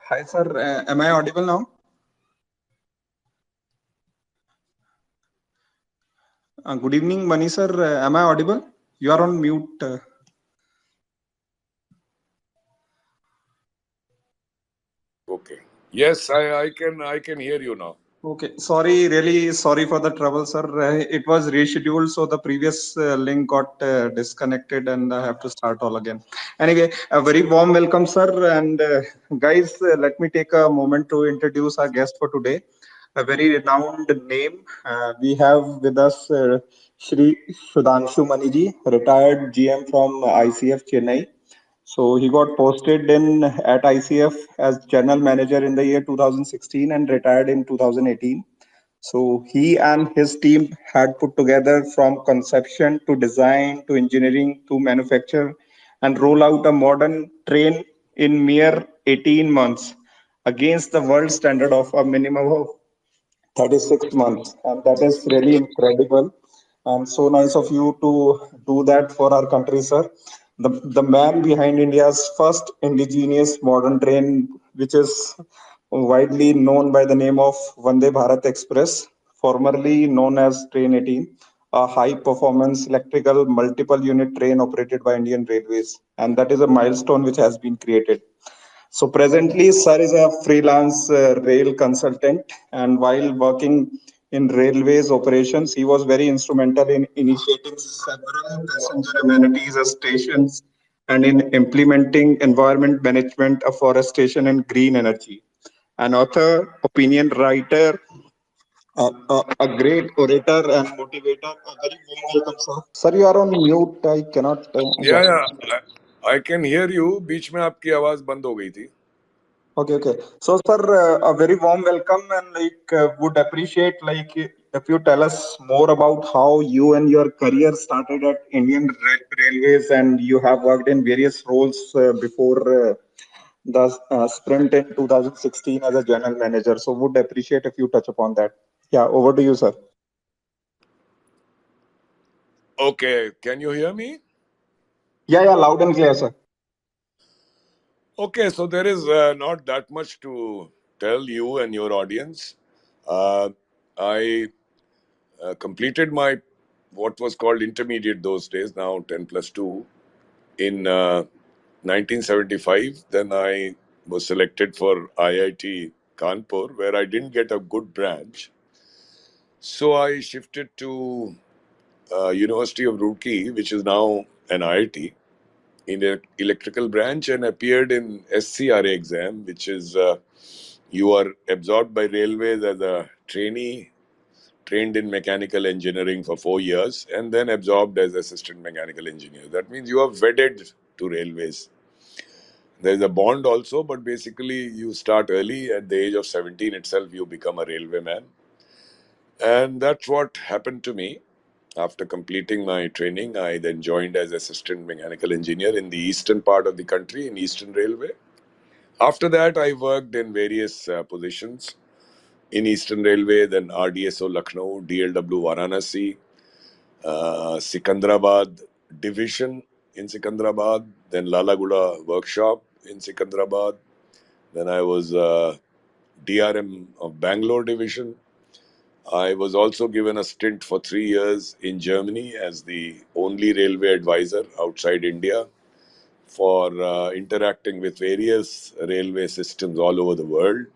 Hi, sir. Am I audible now? Good evening, Mani, sir. Am I audible? You are on mute. Okay. Yes, I can hear you now. Okay. Sorry, really sorry for the trouble, sir. It was rescheduled, so the previous link got disconnected, and I have to start all again. Anyway, a very warm welcome, sir. And guys, let me take a moment to introduce our guest for today. A very renowned name. We have with us Shri Sudhanshu Mani ji, retired GM from ICF Chennai. So he got posted in at ICF as general manager in the year 2016 and retired in 2018. So he and his team had put together from conception to design to engineering to manufacture and roll out a modern train in mere 18 months against the world standard of a minimum of 36 months. And that is really incredible. And so nice of you to do that for our country, sir. The man behind India's first indigenous modern train, which is widely known by the name of Vande Bharat Express, formerly known as Train 18, a high performance electrical multiple unit train operated by Indian Railways. And that is a milestone which has been created. So presently, sir is a freelance rail consultant, and while working in railways operations, he was very instrumental in initiating several passenger amenities as stations and in implementing environment management, afforestation, and green energy. An author, opinion writer, a great orator and motivator. A very warm welcome, sir. Sir, you are on mute. I cannot. Yeah. Yeah, I can hear you. बीच में आपकी आवाज बंद हो गई थी. Okay, okay. So, sir, a very warm welcome, and would appreciate if you tell us more about how you and your career started at Indian Railways, and you have worked in various roles before the sprint in 2016 as a general manager. So, would appreciate if you touch upon that. Yeah, over to you, sir. Okay, can you hear me? Yeah, yeah, loud and clear, sir. Okay, so there is not that much to tell you and your audience. I completed my what was called intermediate those days, now 10 plus 2, in 1975. Then I was selected for IIT Kanpur, where I didn't get a good branch. So I shifted to University of Roorkee, which is now an IIT, in the electrical branch, and appeared in SCRA exam, which is you are absorbed by railways as a trainee, trained in mechanical engineering for 4 years, and then absorbed as assistant mechanical engineer. That means you are wedded to railways. There is a bond also, but basically you start early. At the age of 17 itself, you become a railway man. And that's what happened to me. After completing my training, I then joined as assistant mechanical engineer in the eastern part of the country, in Eastern Railway. After that, I worked in various positions in Eastern Railway, then RDSO Lucknow, DLW Varanasi, Sikandrabad division in Sikandrabad, then Lalaguda workshop in Sikandrabad. Then I was DRM of Bangalore division. I was also given a stint for 3 years in Germany as the only railway advisor outside India for interacting with various railway systems all over the world.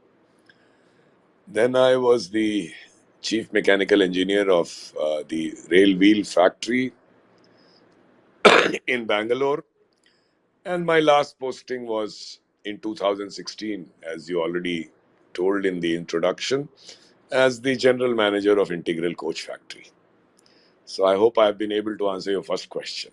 Then I was the chief mechanical engineer of the rail wheel factory in Bangalore. And my last posting was in 2016, as you already told in the introduction, as the general manager of Integral Coach Factory. So I hope I have been able to answer your first question.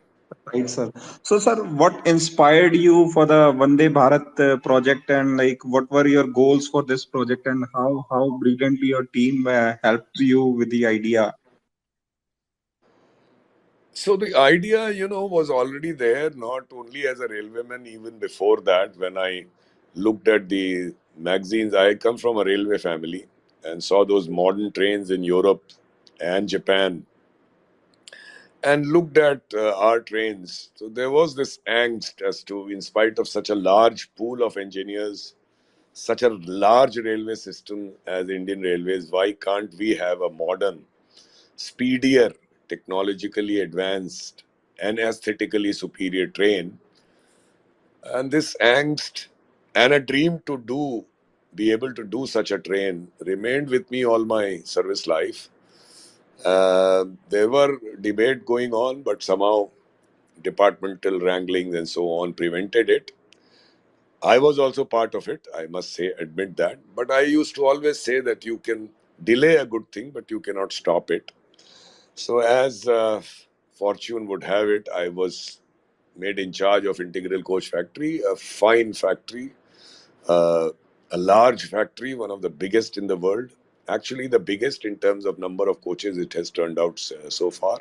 Right, sir. So, sir, what inspired you for the Vande Bharat project, and what were your goals for this project, and how brilliantly your team helped you with the idea? So the idea, was already there, not only as a railwayman, even before that, when I looked at the magazines. I come from a railway family and saw those modern trains in Europe and Japan and looked at our trains. So there was this angst as to, in spite of such a large pool of engineers such a large railway system as Indian Railways, why can't we have a modern, speedier, technologically advanced, and aesthetically superior train? And this angst and a dream to be able to do such a train remained with me all my service life. There were debate going on, but somehow departmental wranglings and so on prevented it. I was also part of it, I must say, admit that. But I used to always say that you can delay a good thing, but you cannot stop it. So, as fortune would have it, I was made in charge of Integral Coach Factory, a fine factory, uh, a large factory, one of the biggest in the world. Actually, the biggest in terms of number of coaches it has turned out so far,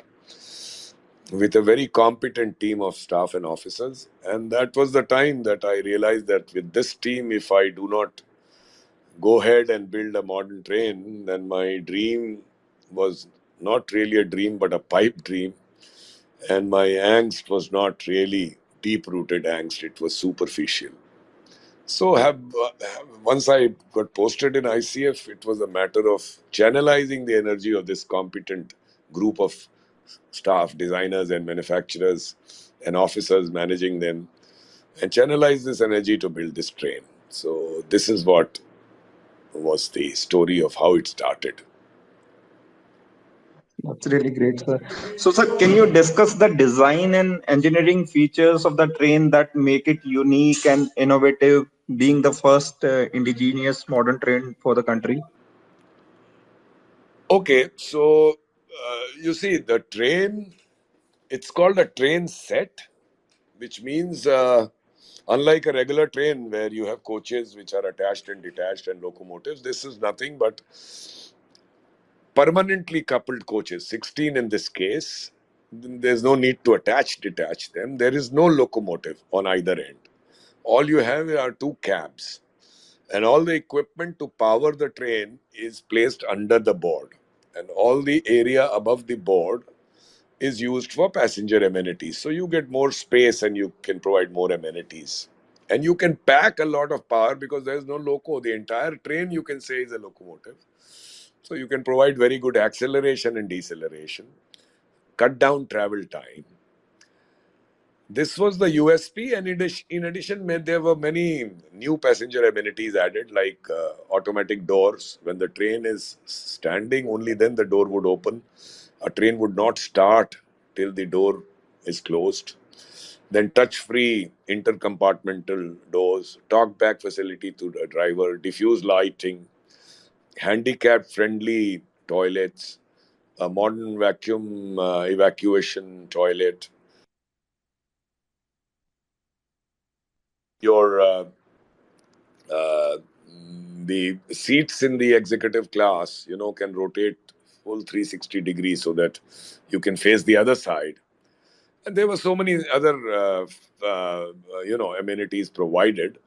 with a very competent team of staff and officers. And that was the time that I realized that with this team, if I do not go ahead and build a modern train, then my dream was not really a dream but a pipe dream. And my angst was not really deep rooted angst, it was superficial. So, once I got posted in ICF, it was a matter of channelizing the energy of this competent group of staff, designers, and manufacturers, and officers managing them, and channelize this energy to build this train. So, this is what was the story of how it started. That's really great, sir. So, sir, can you discuss the design and engineering features of the train that make it unique and innovative, being the first indigenous modern train for the country? Okay, so you see, the train, it's called a train set, which means unlike a regular train where you have coaches which are attached and detached and locomotives, this is nothing but permanently coupled coaches, 16 in this case. There's no need to detach them. There is no locomotive on either end. All you have are two cabs, and all the equipment to power the train is placed under the board, and all the area above the board is used for passenger amenities. So you get more space and you can provide more amenities. And you can pack a lot of power because there's no loco. The entire train, you can say, is a locomotive. So you can provide very good acceleration and deceleration, cut down travel time. This was the USP, and in addition, there were many new passenger amenities added, like automatic doors. When the train is standing, only then the door would open. A train would not start till the door is closed. Then touch-free intercompartmental doors, talk-back facility to the driver, diffuse lighting, handicap-friendly toilets, a modern vacuum evacuation toilet. Your uh, the seats in the executive class, can rotate full 360 degrees so that you can face the other side. And there were so many other, amenities provided,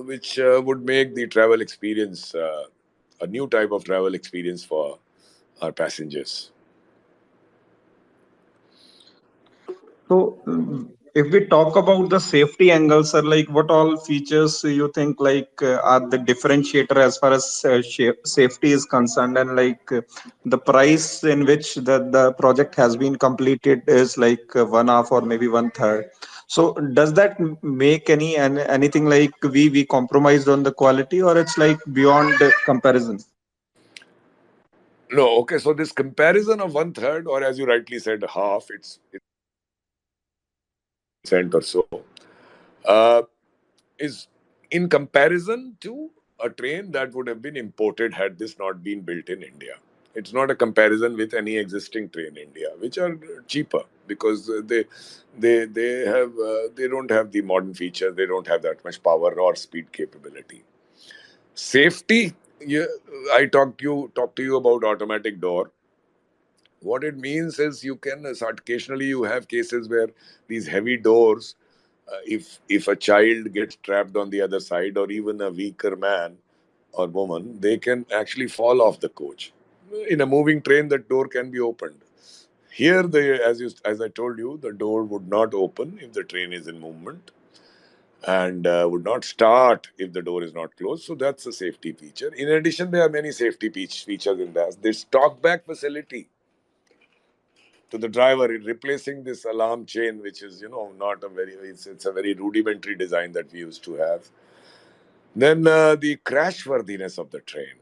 which would make the travel experience a new type of travel experience for our passengers. So, if we talk about the safety angles, sir, like what all features you think are the differentiator as far as safety is concerned, and the price in which the project has been completed is one half or maybe one third. So, does that make anything like we compromised on the quality, or it's like beyond comparison? No, okay, so this comparison of one third, or as you rightly said, half, it's cent or so, uh, is in comparison to a train that would have been imported had this not been built in India. It's not a comparison with any existing train in India, which are cheaper because they don't have the modern features, they don't have that much power or speed capability. Safety, yeah, I talk to you about automatic door. What it means is you can occasionally you have cases where these heavy doors, if a child gets trapped on the other side, or even a weaker man or woman, they can actually fall off the coach. In a moving train, that door can be opened. Here, as I told you, the door would not open if the train is in movement. and would not start if the door is not closed. So that's a safety feature. In addition, there are many safety features in that. This talkback facility to the driver, replacing this alarm chain, which is not a very it's a very rudimentary design that we used to have. Then the crash worthiness of the train.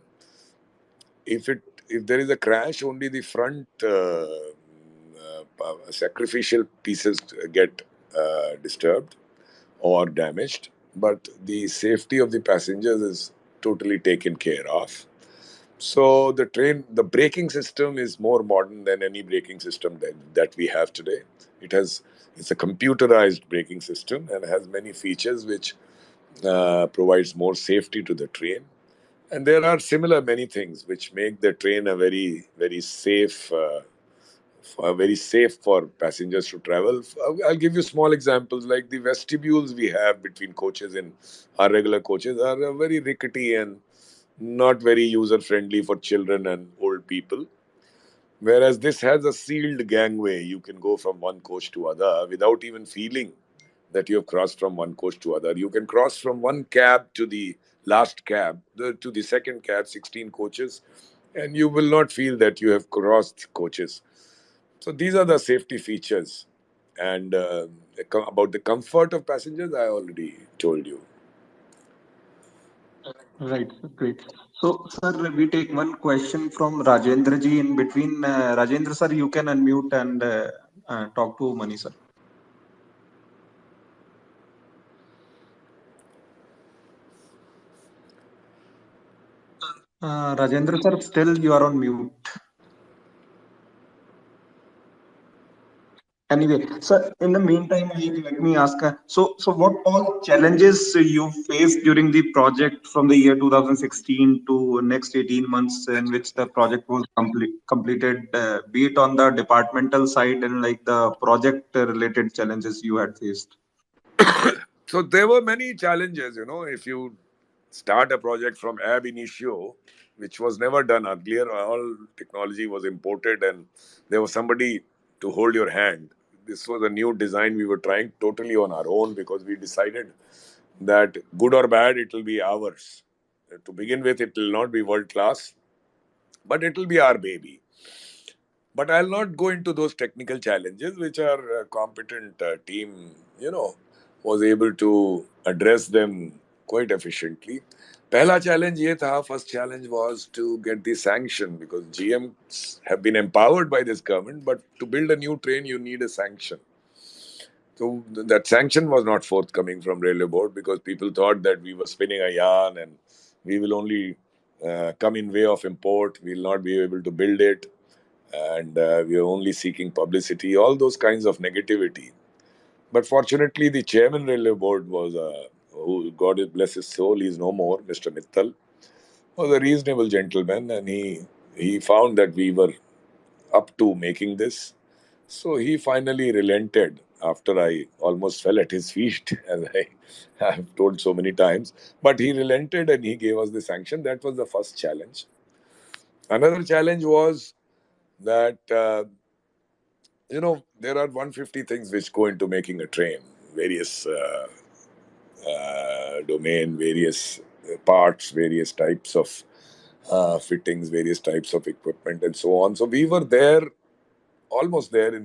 If there is a crash, only the front sacrificial pieces get disturbed or damaged, but the safety of the passengers is totally taken care of. So the braking system is more modern than any braking system that we have today. It's a computerized braking system and has many features which provides more safety to the train. And there are similar many things which make the train a very safe, very safe for passengers to travel. I'll give you small examples like the vestibules we have between coaches in our regular coaches are very rickety and not very user friendly for children and old people. Whereas this has a sealed gangway, you can go from one coach to other without even feeling that you have crossed from one coach to other. You can cross from one cab to the last cab, to the second cab, 16 coaches, and you will not feel that you have crossed coaches. So these are the safety features. And about the comfort of passengers, I already told you. Right, great. So, sir, we take one question from Rajendra ji in between. Rajendra, sir, you can unmute and talk to Mani, sir. Rajendra, sir, still you are on mute. Anyway, sir, in the meantime, let me ask, so what all challenges you faced during the project from the year 2016 to next 18 months in which the project was completed, be it on the departmental side and like the project related challenges you had faced? So there were many challenges, if you start a project from ab initio, which was never done earlier. All technology was imported and there was somebody to hold your hand. This was a new design we were trying totally on our own because we decided that good or bad, it will be ours. To begin with, it will not be world class, but it will be our baby. But I'll not go into those technical challenges, which our competent team, was able to address them quite efficiently. Pehla challenge ye tha, first challenge was to get the sanction because GMs have been empowered by this government, but to build a new train, you need a sanction. So that sanction was not forthcoming from railway board because people thought that we were spinning a yarn and we will only come in way of import. We will not be able to build it, and we are only seeking publicity. All those kinds of negativity. But fortunately, the chairman railway board was who God bless his soul, he's no more, Mr. Mittal, was a reasonable gentleman, and he found that we were up to making this. So he finally relented after I almost fell at his feet, as I have told so many times. But he relented and he gave us the sanction. That was the first challenge. Another challenge was that, there are 150 things which go into making a train, various domain, various parts, various types of fittings, various types of equipment, and so on. So we were there almost there in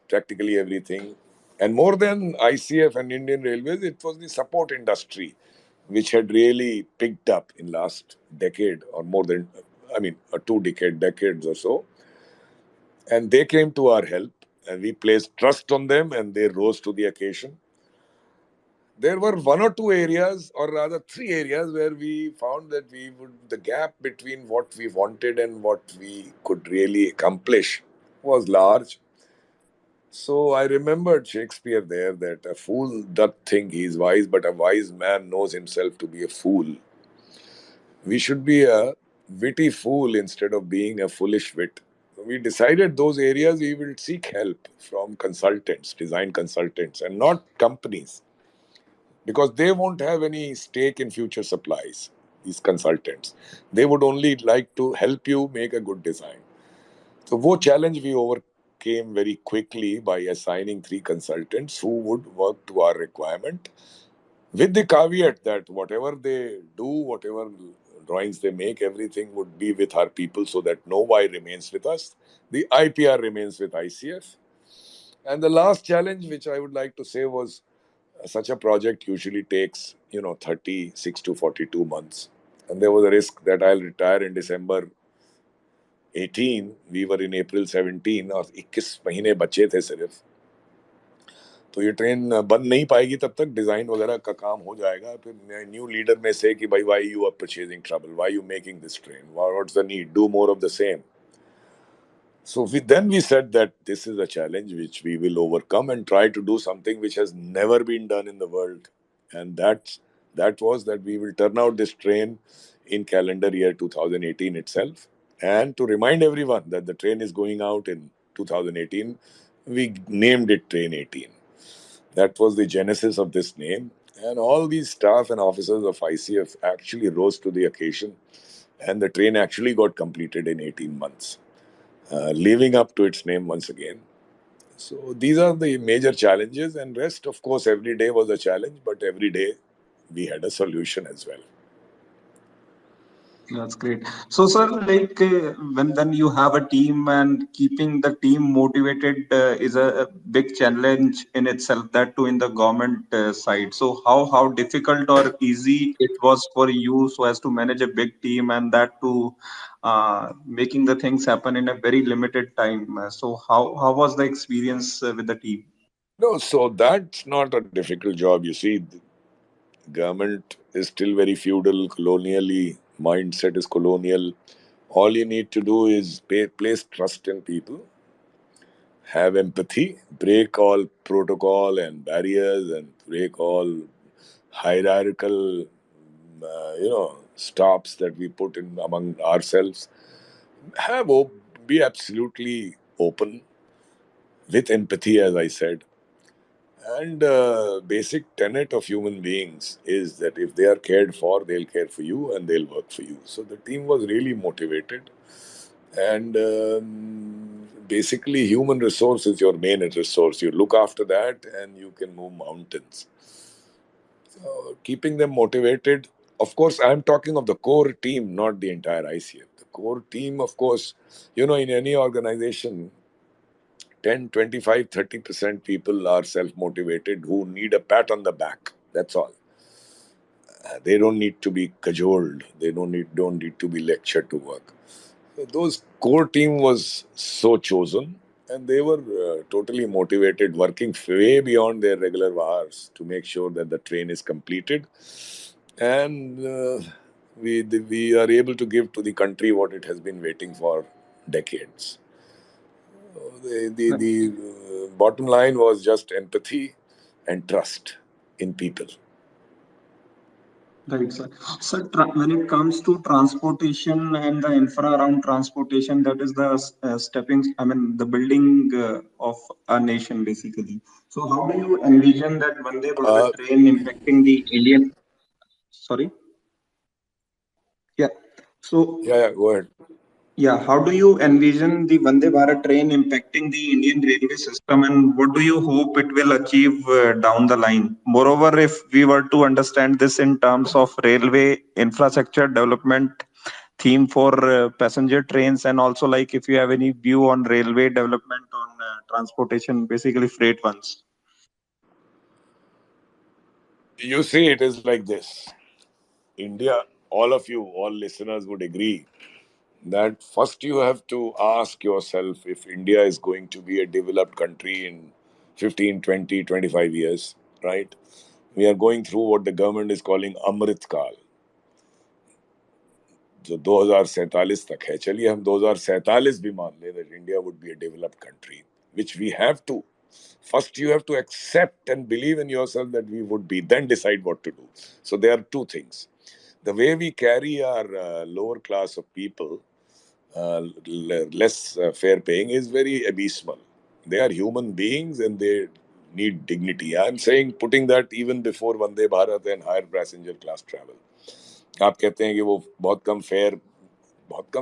practically everything. And more than ICF and Indian Railways, it was the support industry which had really picked up in last decade or more than, decades or so. And they came to our help and we placed trust on them and they rose to the occasion. There were one or two areas, or rather three areas, where we found that the gap between what we wanted and what we could really accomplish was large. So I remembered Shakespeare there that a fool doth think he is wise, but a wise man knows himself to be a fool. We should be a witty fool instead of being a foolish wit. So we decided those areas we will seek help from consultants, design consultants, and not companies, because they won't have any stake in future supplies, these consultants. They would only like to help you make a good design. So वो challenge we overcame very quickly by assigning three consultants who would work to our requirement. with the caveat that whatever they do, whatever drawings they make, everything would be with our people so that no Y remains with us. The IPR remains with ICF. And the last challenge, which I would like to say, was such a project usually takes, 36 to 42 months. And there was a risk that I'll retire in December 18. We were in April 17 और 21 महीने बचे थे सिर्फ. तो ये train बन नहीं पाएगी तब तक डिजाइन वगैरह का काम हो जाएगा. फिर न्यू लीडर में से कि भाई why you are purchasing trouble, why you making this train, what's the need, do more of the same. So we said that this is a challenge which we will overcome and try to do something which has never been done in the world, and that was that we will turn out this train in calendar year 2018 itself, and to remind everyone that the train is going out in 2018, we named it Train 18. That was the genesis of this name, and all these staff and officers of ICF actually rose to the occasion, and the train actually got completed in 18 months. Living up to its name once again. So these are the major challenges, and rest, of course, every day was a challenge, but every day we had a solution as well. That's great. So, sir, like when then you have a team and keeping the team motivated is a big challenge in itself. That too in the government side. So, how difficult or easy it was for you so as to manage a big team and that too making the things happen in a very limited time. So, how was the experience with the team? No, so that's not a difficult job. You see, the government is still very feudal, colonially, mindset is colonial. All you need to do is place trust in people, have empathy, break all protocol and barriers, and break all hierarchical, stops that we put in among ourselves. Be absolutely open with empathy, as I said. And basic tenet of human beings is that if they are cared for, they'll care for you and they'll work for you. So the team was really motivated, and basically, human resource is your main resource. You look after that, and you can move mountains. Keeping them motivated. Of course, I'm talking of the core team, not the entire ICF. The core team, of course, in any organization, 10, 25, 30% people are self motivated who need a pat on the back. That's all. They don't need to be cajoled, they don't need to be lectured to work. So those core team was so chosen, and they were totally motivated, working way beyond their regular hours to make sure that the train is completed, and we are able to give to the country what it has been waiting for decades. The bottom line was just empathy and trust in people. Right, sir. So, when it comes to transportation and the infra around transportation, that is the the building of a nation, basically. So, how do you envision that Vande Bharat Uh, train impacting the Indian? Sorry. Yeah. So, yeah, go ahead. yeah, how do you envision the Vande Bharat train impacting the Indian railway system, and what do you hope it will achieve down the line? Moreover, if we were to understand this in terms of railway infrastructure development theme for passenger trains, and also like if you have any view on railway development on transportation, basically freight ones. You see, it is like this. India, all of you, all listeners would agree that first you have to ask yourself if India is going to be a developed country in 15, 20, 25 years, right? We are going through what the government is calling Amrit Kal. जो 2047 तक है, चलिए हम 2047 भी मान ले that India would be a developed country, which we have to. First, you have to accept and believe in yourself that we would be, then decide what to do. So there are two things. The way we carry our lower class of people, less fare paying, is very abysmal. They are human beings and they need dignity. I'm saying putting that even before Vande Bharat and higher passenger class travel. आप कहते हैं कि वो बहुत कम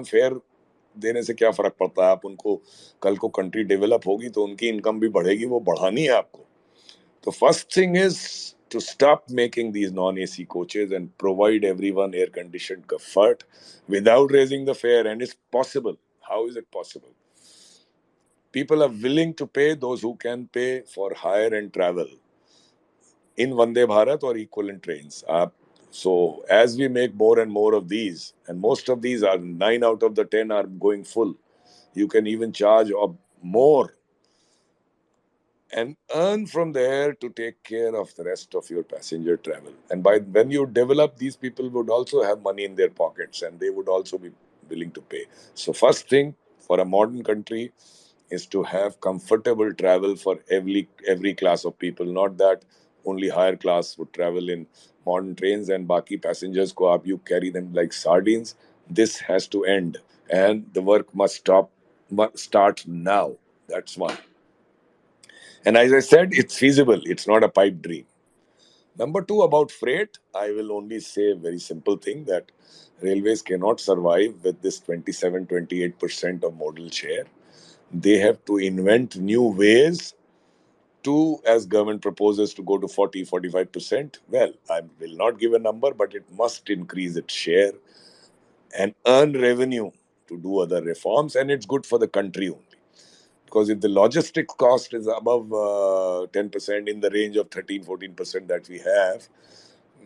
fair देने से क्या फर्क पड़ता है. आप उनको कल को कंट्री डेवलप होगी तो उनकी इनकम भी बढ़ेगी, वो बढ़ानी है आपको. तो first thing is to stop making these non-AC coaches and provide everyone air-conditioned comfort without raising the fare. And it's possible. How is it possible? People are willing to pay, those who can pay, for hire and travel in Vande Bharat or equivalent trains. So as we make more and more of these, and most of these are 9 out of the 10 are going full, you can even charge more and earn from there to take care of the rest of your passenger travel. And by when you develop, these people would also have money in their pockets and they would also be willing to pay. So first thing for a modern country is to have comfortable travel for every class of people. Not that only higher class would travel in modern trains and baki passengers ko aap you carry them like sardines. This has to end and the work must start now. That's one. And as I said, it's feasible. It's not a pipe dream. Number two, about freight, I will only say a very simple thing that railways cannot survive with this 27-28% of modal share. They have to invent new ways to, as government proposes, to go to 40-45%. Well, I will not give a number, but it must increase its share and earn revenue to do other reforms. And it's good for the country only. Because if the logistics cost is above 10% in the range of 13-14% that we have,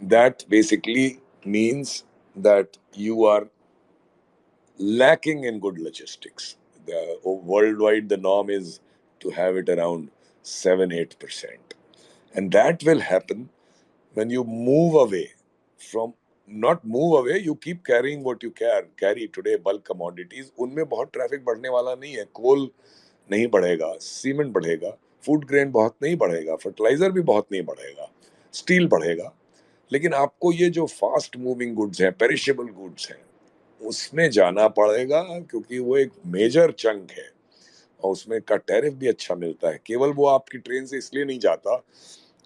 that basically means that you are lacking in good logistics. Worldwide, the norm is to have it around 7-8%. And that will happen when you move away from, not move away, you keep carrying what you carry today, bulk commodities. उनमें बहुत traffic बढ़ने वाला नहीं है. कोल नहीं बढ़ेगा, cement बढ़ेगा, food grain बहुत नहीं बढ़ेगा, फर्टिलाइजर भी बहुत नहीं बढ़ेगा, स्टील बढ़ेगा. लेकिन आपको ये जो फास्ट मूविंग गुड्स हैं, पेरिशेबल गुड्स हैं, उसमें जाना पड़ेगा क्योंकि वो एक मेजर चंक है और उसमें का टैरिफ भी अच्छा मिलता है. केवल वो आपकी ट्रेन से इसलिए नहीं जाता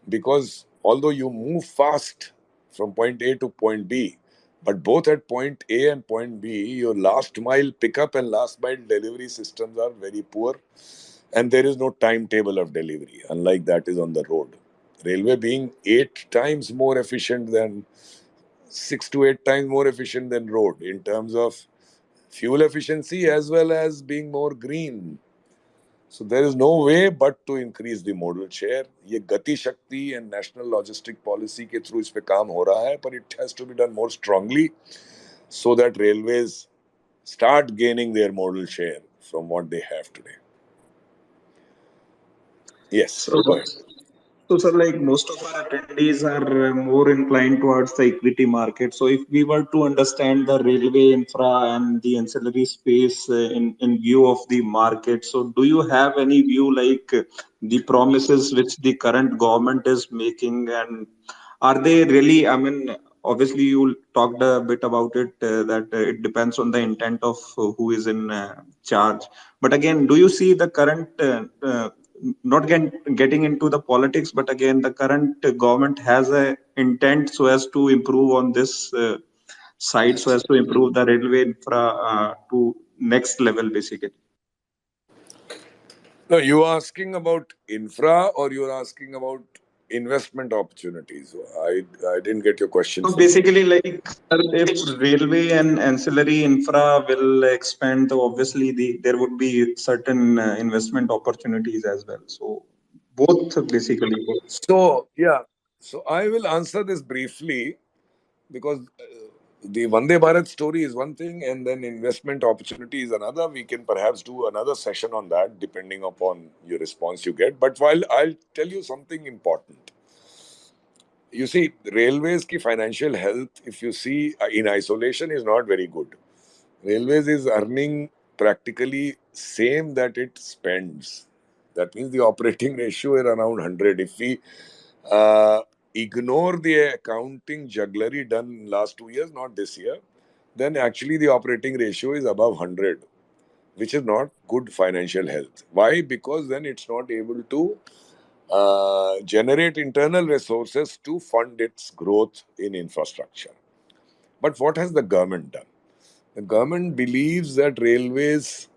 because although you move fast from point A to point B, but both at point A and point B, your last mile pickup and last mile delivery systems are very poor, and there is no timetable of delivery, unlike that is on the road. Railway being 8 times more efficient than 6 to 8 times more efficient than road in terms of fuel efficiency as well as being more green. So there is no way but to increase the modal share. ये गति शक्ति and national logistic policy के through इस पे काम हो रहा है, but it has to be done more strongly so that railways start gaining their modal share from what they have today. Yes, So, go ahead. so, sir, like most of our attendees are more inclined towards the equity market. So, if we were to understand the railway infra and the ancillary space in view of the market, so do you have any view like the promises which the current government is making, and are they really? I mean, obviously, you talked a bit about it that it depends on the intent of who is in charge. But again, do you see the current not getting into the politics, but again, the current government has a intent so as to improve on this side, so as to improve the railway infra to next level, basically. No, you are asking about infra or you are asking about investment opportunities? I didn't get your question So fully. basically, like sir, if railway and ancillary infra will expand, so obviously there would be certain investment opportunities as well. So both basically. So yeah, so I will answer this briefly because the Vande Bharat story is one thing, and then investment opportunity is another. We can perhaps do another session on that, depending upon your response you get. But while I'll tell you something important, you see, railways ki financial health, if you see in isolation, is not very good. Railways is earning practically same that it spends. That means the operating ratio is around 100. If we uh, ignore the accounting jugglery done in last 2 years, not this year, then actually the operating ratio is above 100, which is not good financial health. Why? Because then it's not able to generate internal resources to fund its growth in infrastructure. But what has the government done? The government believes that railways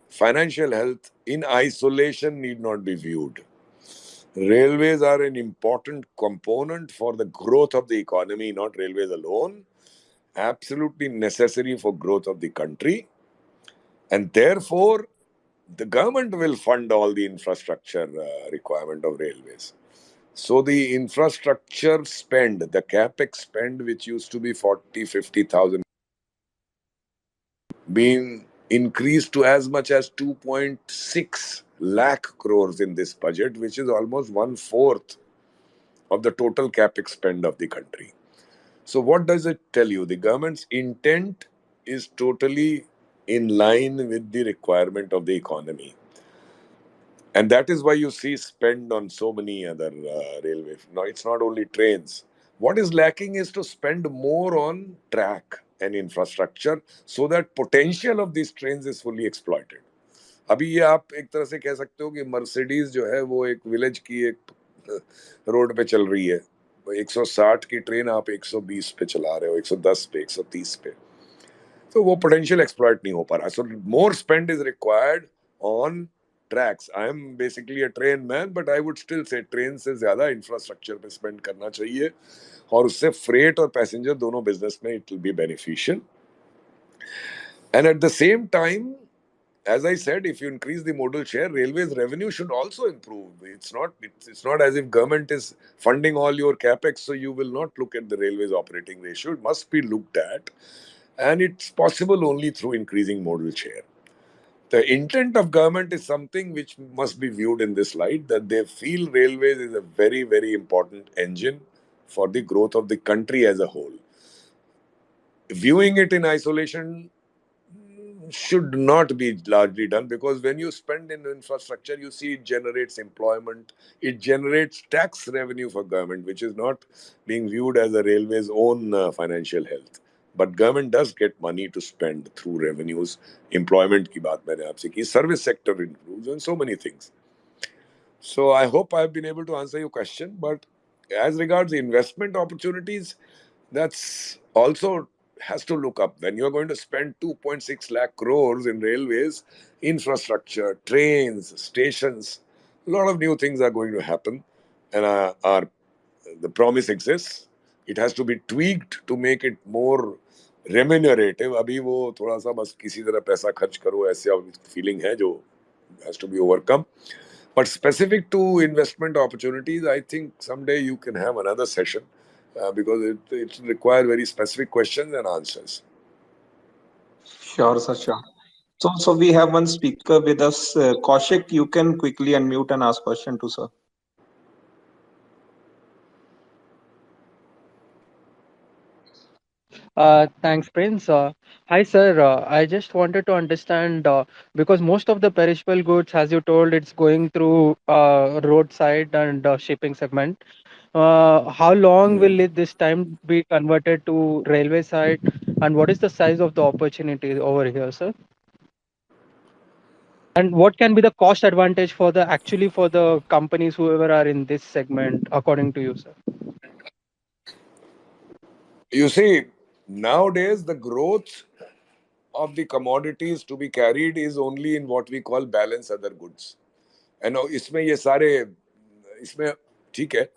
financial health in isolation need not be viewed. Railways are an important component for the growth of the economy, not railways alone. Absolutely necessary for growth of the country, and therefore the government will fund all the infrastructure requirement of railways. So the infrastructure spend, the capex spend, which used to be 40-50,000, been increased to as much as 2.6 lakh crores in this budget, which is almost one fourth of the total capex spend of the country. So what does it tell you? The government's intent is totally in line with the requirement of the economy. And that is why you see spend on so many other railway. Now, it's not only trains. What is lacking is to spend more on track and infrastructure so that potential of these trains is fully exploited. अभी ये आप एक तरह से कह सकते हो कि मर्सिडीज जो है वो एक विलेज की एक रोड पे चल रही है. 160 की ट्रेन आप 120 पे चला रहे हो, 110 पे, 130 पे. तो वो पोटेंशियल एक्सप्लॉइट नहीं हो पा रहा. So more spend is required on tracks. I am basically a train man, but I would still say train से ज्यादा इंफ्रास्ट्रक्चर पे स्पेंड करना चाहिए, और उससे फ्रेट और पैसेंजर दोनों बिजनेस में it will be beneficial. And at the same time, as I said, if you increase the modal share, railways revenue should also improve. It's not as if government is funding all your capex, so you will not look at the railways operating ratio. It must be looked at, and it's possible only through increasing modal share. The intent of government is something which must be viewed in this light, that they feel railways is a very, very important engine for the growth of the country as a whole. Viewing it in isolation should not be largely done, because when you spend in infrastructure, you see it generates employment, it generates tax revenue for government, which is not being viewed as a railway's own financial health. But government does get money to spend through revenues. Employment की बात मैंने आपसे की, service sector improves, and so many things. So I hope I've been able to answer your question. But as regards the investment opportunities, that's also has to look up. When you're going to spend 2.6 lakh crores in railways, infrastructure, trains, stations, a lot of new things are going to happen, and the promise exists. It has to be tweaked to make it more remunerative. अभी वो थोड़ा सा बस किसी तरह पैसा खर्च करो ऐसे फीलिंग है जो has to be overcome. But specific to investment opportunities, I think someday you can have another session, because it requires very specific questions and answers. Sure, sir, sure. So we have one speaker with us, Kaushik. You can quickly unmute and ask question to sir. Thanks, Prince. Hi, sir. I just wanted to understand because most of the perishable goods, as you told, it's going through roadside and shipping segment. How long will it this time be converted to railway side, and what is the size of the opportunity over here, sir? And what can be the cost advantage for the actually for the companies whoever are in this segment, according to you, sir? You see, nowadays the growth of the commodities to be carried is only in what we call balance other goods. And इसमें ये सारे इसमें ठीक है,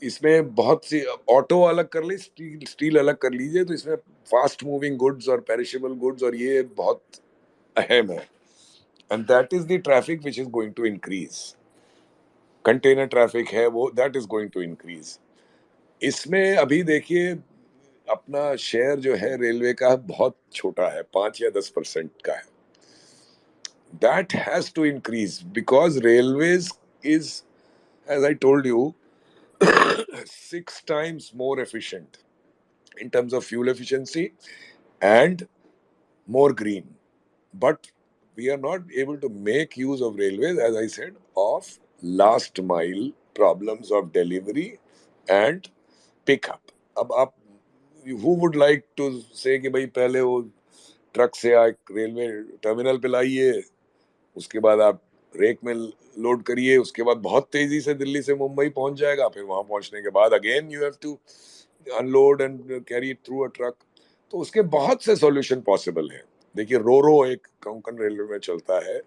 इसमें बहुत सी auto अलग कर ली, स्टील स्टील अलग कर लीजिए, तो इसमें फास्ट मूविंग गुड्स और पेरिशेबल गुड्स और ये बहुत अहम है. And that is the traffic which is going to increase. Container traffic है वो, that is going to increase. इसमें अभी देखिए अपना शेयर जो है रेलवे का बहुत छोटा है, 5 या 10% का है. That has to increase because railways is, as I told you, 6 times more efficient in terms of fuel efficiency and more green. But we are not able to make use of railways, as I said, of last mile problems of delivery and pickup. अब आप, who would like to say कि भाई पहले वो truck से आप railway terminal पे लाइए, उसके बाद आप रेक में लोड करिए, उसके बाद बहुत तेजी से दिल्ली से मुंबई पहुंच जाएगा, फिर वहां पहुंचने के बाद again you have to unload and carry it through a truck. तो उसके बहुत से सॉल्यूशन पॉसिबल हैं. देखिए रोरो एक कोंकण रेलवे में चलता है.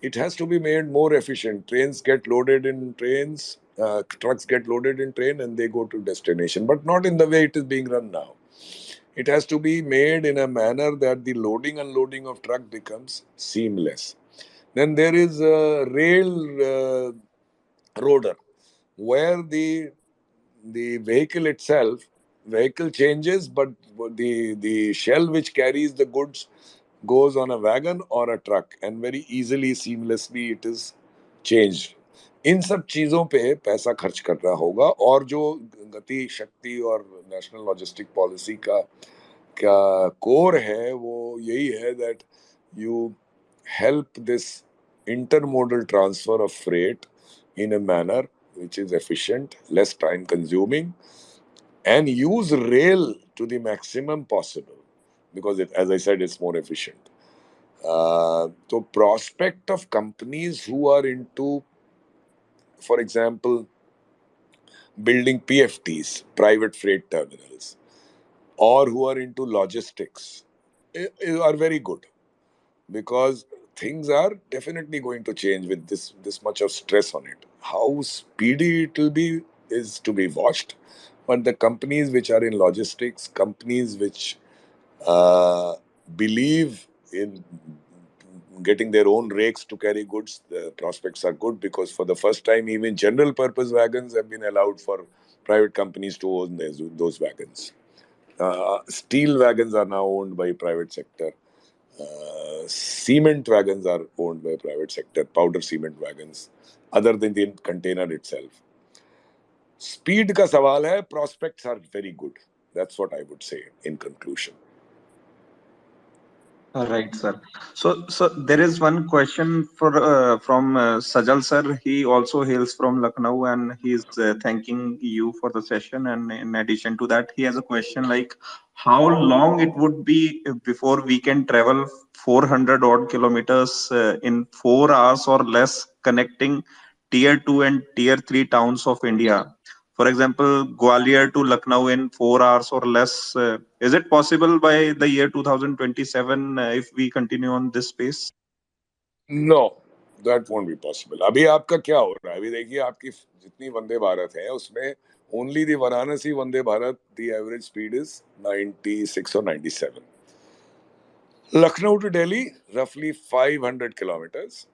It has to be made more efficient. Trains get loaded in trains trucks get loaded in train and they go to destination, but not in the way it is being run now. It has to be made in a manner that the loading unloading of truck becomes seamless. Then there is a rail roader where the vehicle changes, but the shell which carries the goods goes on a wagon or a truck, and very easily seamlessly it is changed. इन सब चीजों पे पैसा खर्च करना होगा, और जो गति शक्ति और नेशनल लॉजिस्टिक पॉलिसी का क्या कोर है वो यही है that you help this intermodal transfer of freight in a manner which is efficient, less time consuming, and use rail to the maximum possible, because as I said, it's more efficient. So prospect of companies who are into, for example, building PFTs, private freight terminals, or who are into logistics, are very good, because things are definitely going to change with this much of stress on it. How speedy it will be is to be watched. But the companies which are in logistics, companies which believe in getting their own rakes to carry goods, the prospects are good, because for the first time, even general purpose wagons have been allowed for private companies to own those wagons. Steel wagons are now owned by private sector. Cement wagons are owned by private sector, powder cement wagons, other than the container itself. Speed का सवाल है, prospects are very good. That's what I would say in conclusion. Right, sir. So there is one question from Sajal sir. He also hails from Lucknow, and he's thanking you for the session. And in addition to that, he has a question like, how long it would be before we can travel 400 odd kilometers in 4 hours or less, connecting tier two and tier three towns of India? For example, Gwalior to Lucknow in 4 hours or less. Is it possible by the year 2027 if we continue on this pace? No, that won't be possible. अभी आपका क्या हो रहा है? अभी देखिए, आपकी जितनी वंदे भारत है उसमें only the Varanasi Vande Bharat, the average speed is 96 or 97. Lucknow to Delhi, roughly 500 kilometers.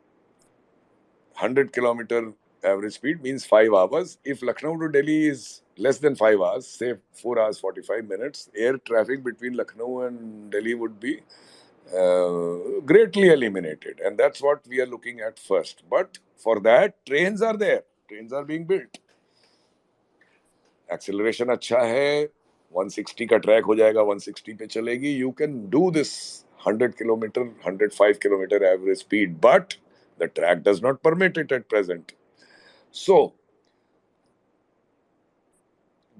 100-kilometer average speed means 5 hours. If Lucknow to Delhi is less than 5 hours, say 4 hours 45 minutes, air traffic between Lucknow and Delhi would be greatly eliminated, and that's what we are looking at first. But for that, trains are there, trains are being built. Acceleration अच्छा है, 160 का track हो जाएगा, 160 पे चलेगी. You can do this 100 kilometer, 105 kilometer average speed, but the track does not permit it at present. So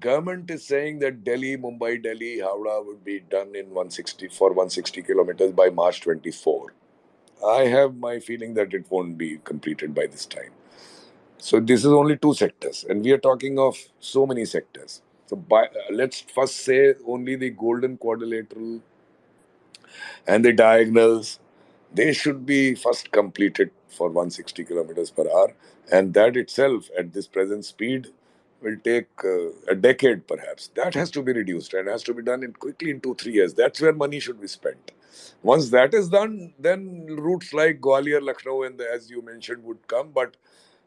government is saying that Delhi, Mumbai, Delhi, Howrah would be done in 160 kilometers by March 24. I have my feeling that it won't be completed by this time. So this is only 2 sectors, and we are talking of so many sectors. So let's first say only the golden quadrilateral and the diagonals, they should be first completed for 160 kilometers per hour, and that itself at this present speed will take a decade perhaps. That has to be reduced and has to be done quickly in 2-3 years. That's where money should be spent. Once that is done, then routes like Gwalior, Lucknow, and as you mentioned would come. But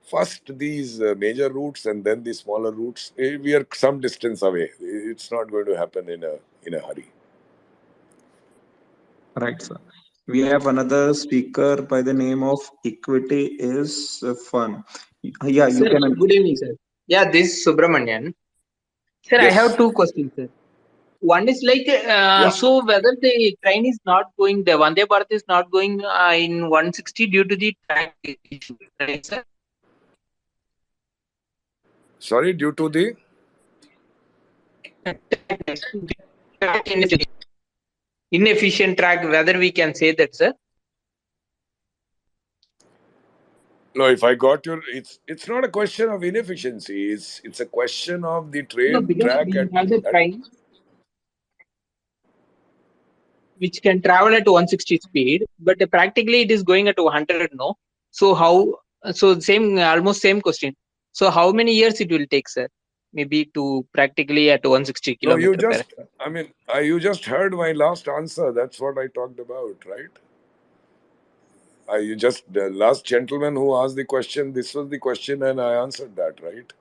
first these major routes and then the smaller routes, we are some distance away. It's not going to happen in a hurry. Right, sir. We have another speaker by the name of Equity is Fun. Yeah, you Sir, can. good evening, sir. Yeah, this is Subramanian. Sir, I have Yes. two questions, sir. One is like, Yeah. so whether the train is not going, the Vande Bharat is not going in 160 due to the track issue, right, sir? Sorry, due to the... Track inefficient track, whether we can say that, sir? No, if I got your... It's not a question of inefficiency. It's a question of the No, train because track we at have the that... train which can travel at 160 speed, but practically it is going at 100, no? So how, so same, almost same question. So how many years it will take, sir? Maybe to practically at 160 No, you kilometer per. just, I mean, you just heard my last answer. That's what I talked about, right? You just, the last gentleman who asked the question, this was the question, and I answered that, right?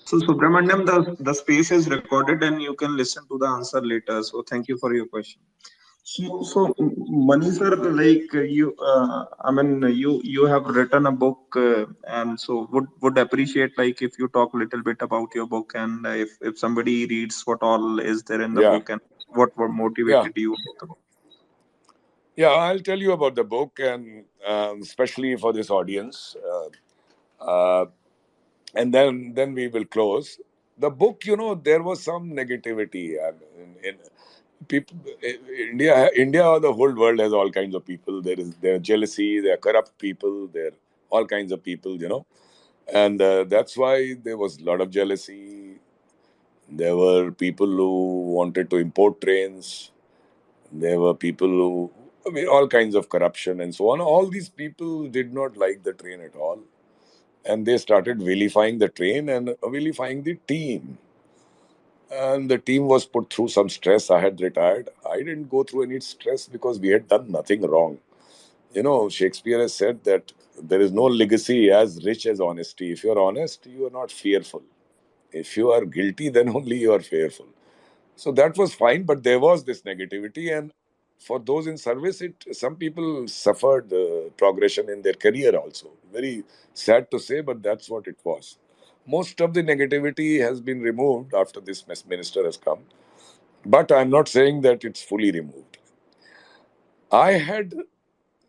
So Subramaniam, the space is recorded and you can listen to the answer later. So thank you for your question. So, Mani sir, like you, I mean, you have written a book, and so would appreciate like if you talk a little bit about your book, and if somebody reads what all is there in the Yeah, book and what yeah, motivated you. yeah. I'll tell you about the book, and especially for this audience, uh, and then we will close the book. There was some negativity, in people. India or the whole world has all kinds of people. There jealousy, there are corrupt people, there are all kinds of people. And that's why there was a lot of jealousy. There were people who wanted to import trains. There were people who, I mean, all kinds of corruption and so on. All these people did not like the train at all. And they started vilifying the train and vilifying the team. And the team was put through some stress. I had retired. I didn't go through any stress because we had done nothing wrong. Shakespeare has said that there is no legacy as rich as honesty. If you're honest, you are not fearful. If you are guilty, then only you are fearful. So that was fine, but there was this negativity, and for those in service, some people suffered progression in their career also. Very sad to say, but that's what it was. Most of the negativity has been removed after this minister has come, but I'm not saying that it's fully removed. I had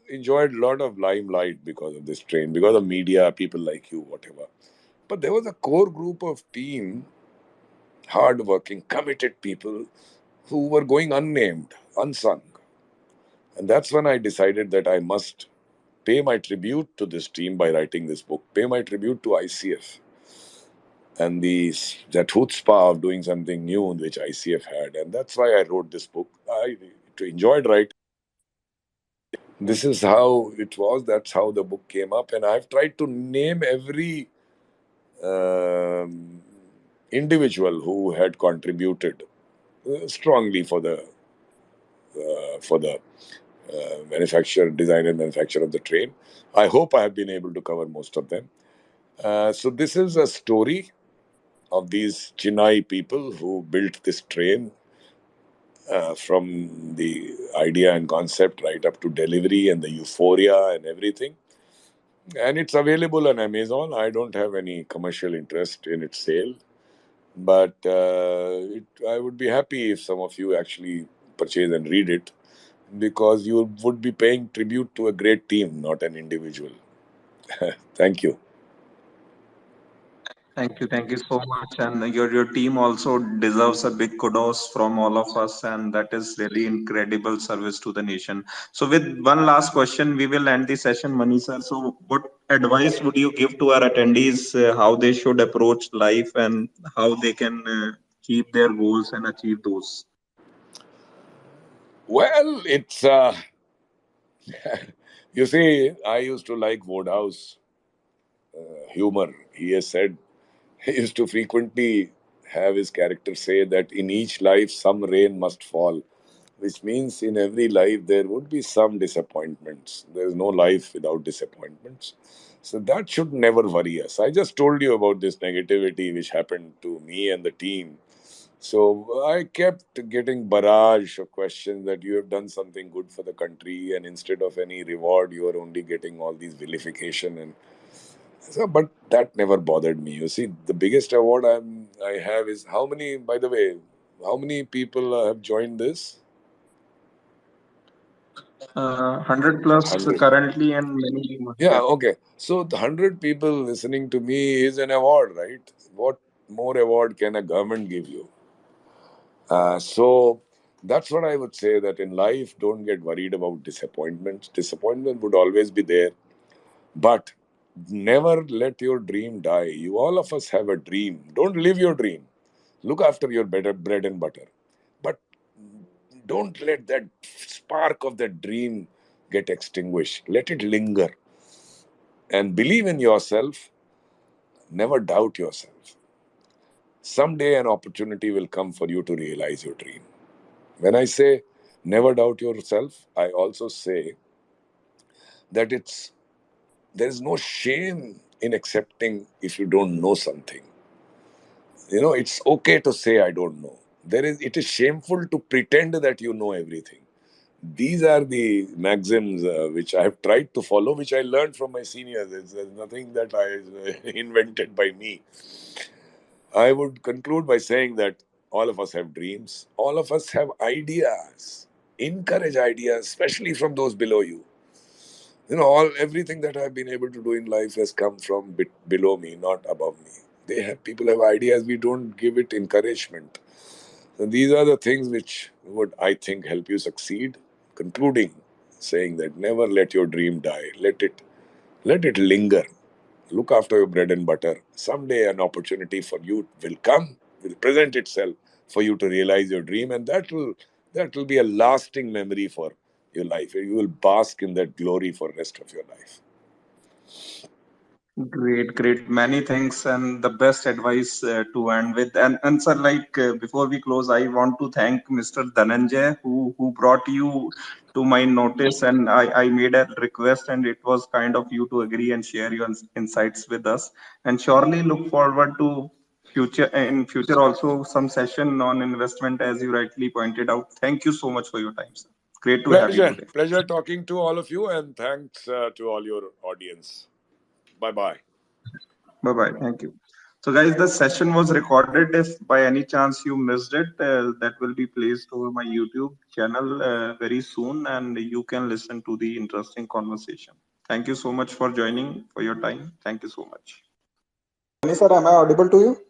enjoyed a lot of limelight because of this train, because of media, people like you, whatever. But there was a core group of team, hard-working, committed people who were going unnamed, unsung. And that's when I decided that I must pay my tribute to this team by writing this book, pay my tribute to ICF and that chutzpah of doing something new which ICF had. And that's why I wrote this book. I enjoyed writing. This is how it was. That's how the book came up. And I've tried to name every um, individual who had contributed strongly for the manufacture, design and manufacture of the train. I hope I have been able to cover most of them. So this is a story of these Chennai people who built this train from the idea and concept right up to delivery and the euphoria and everything. And it's available on Amazon. I don't have any commercial interest in its sale, but I would be happy if some of you actually purchase and read it, because you would be paying tribute to a great team, not an individual. Thank you. Thank you so much. And your team also deserves a big kudos from all of us, and that is really incredible service to the nation. So, with one last question, we will end the session, Mani sir. So, what advice would you give to our attendees how they should approach life and how they can keep their goals and achieve those? Well, it's you see, I used to like Wodehouse humor. He has said he used to frequently have his character say that in each life some rain must fall, which means in every life there would be some disappointments. There is no life without disappointments. So that should never worry us. I just told you about this negativity which happened to me and the team. So I kept getting barrage of questions that you have done something good for the country, and instead of any reward, you are only getting all these vilification and so. But that never bothered me. You see, the biggest award I have is how many. By the way, how many people have joined this? 100 plus 100. currently, and many more. Yeah, Yeah. okay. So the 100 people listening to me is an award, right? What more award can a government give you? So that's what I would say, that in life, don't get worried about disappointments. Disappointment would always be there, but never let your dream die. You, all of us have a dream. Don't live your dream. Look after your better bread and butter. But don't let that spark of that dream get extinguished. Let it linger and believe in yourself. Never doubt yourself. Someday an opportunity will come for you to realize your dream. When I say never doubt yourself, I also say that there is no shame in accepting if you don't know something. It's okay to say I don't know. It is shameful to pretend that you know everything. These are the maxims which I have tried to follow, which I learned from my seniors. There's nothing that I invented by me. I would conclude by saying that all of us have dreams, all of us have ideas. Encourage ideas, especially from those below you. Everything that I've been able to do in life has come from below me, not above me. People have ideas, we don't give it encouragement. So these are the things which would, I think, help you succeed. Concluding, saying that never let your dream die. Let it linger. Look after your bread and butter. Someday an opportunity for you will present itself for you to realize your dream, and that will be a lasting memory for your life. You will bask in that glory for the rest of your life. Great, great. Many thanks and the best advice to end with. And sir, before we close, I want to thank Mr. Dhananjay who brought you to my notice, and I made a request, and it was kind of you to agree and share your insights with us. And surely look forward to future also some session on investment as you rightly pointed out. Thank you so much for your time, sir. Great to have you Pleasure. today. Pleasure talking to all of you, and thanks to all your audience. Bye bye. Bye bye. Thank you. So, guys, the session was recorded. If by any chance you missed it, that will be placed over my YouTube channel very soon, and you can listen to the interesting conversation. Thank you so much for joining for your time. Thank you so much. Mani sir, am I audible to you?